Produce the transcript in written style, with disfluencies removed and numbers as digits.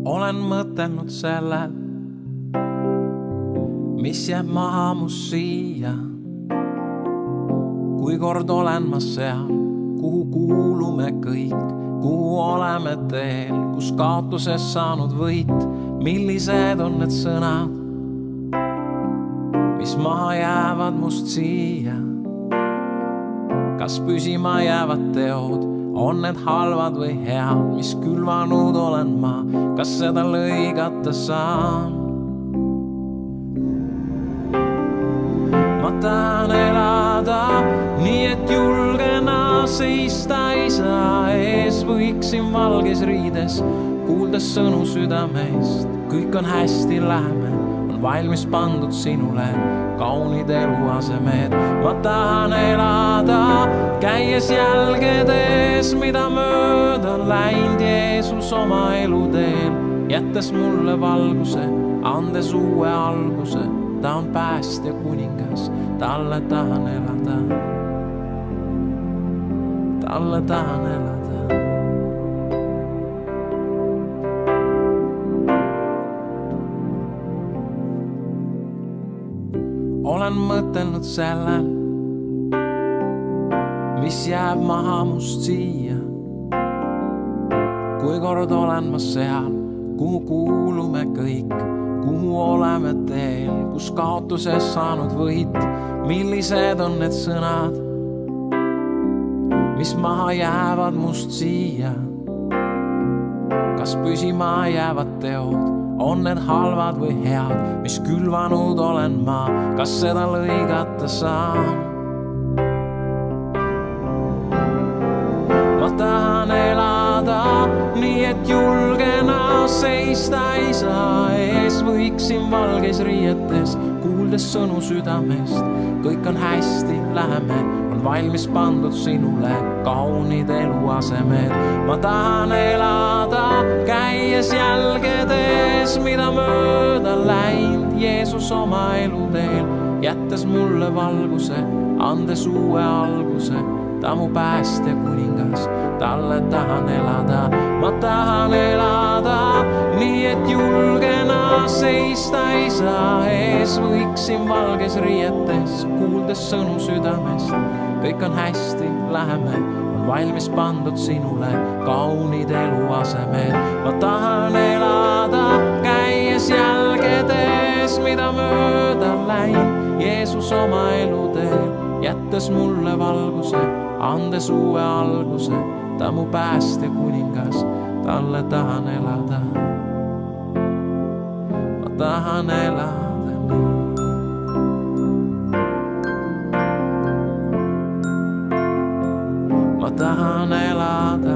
Olen mõtelnud sellel, mis jääb maha must siia. Kui kord olen ma seal, kuhu kuulume kõik, kuhu oleme teel, kus kaotuses saanud võit. Millised on need sõnad, mis maha jäävad must siia? Kas püsima jäävad teod, on need halvad või head, mis külvanud olen ma, kas seda lõigata saan? Ma tahan elada nii, et julgena seista isa ees, võiksin valges riides, kuuldes sõnu südamest. Kõik on hästi, läheme, on valmis pandud sinule kaunid eluasemed. Ma tahan elada, käies jälgedes, mida mööda läinud Jeesus oma eluteel, jättes mulle valguse, andes uue alguse. Ta on päästja kuningas, talle tahan elada, talle tahan elada. Olen mõtelnud sellel, mis jääb maha must siia. Kui kord olen ma seal, kuhu kuulume kõik, kuhu oleme teel, kus kaotuses saanud võit. Millised on need sõnad, mis maha jäävad must siia? Kas püsima jäävad teod, on need halvad või head, mis külvanud olen ma, kas seda lõigata saan? Ma tahan elada nii, et julgena seista isa ees, võiksin valges riietes, kuuldes sõnu südamest. Kõik on hästi, läheme, on valmis pandud sinule kaunid eluasemed. Ma tahan elada, käies jälgedes, mida mööda läinud Jeesus oma eluteel, jättes mulle valguse, andes uue alguse. Ta mu päästja kuningas, talle tahan elada. Ma tahan elada nii, et julgena seista isa ees, võiksin valges riietes, kuuldes sõnu südamest. Kõik on hästi, läheme, on valmis pandud sinule kaunid eluasemed. Ma tahan elada, käies jälgedes, mida mööda läinud Jeesus oma eluteel, jättes mulle valguse, andes uue alguse. Ta mu päästja kuningas, talle tahan elada. Ma tahan elada nii. Ma tahan elada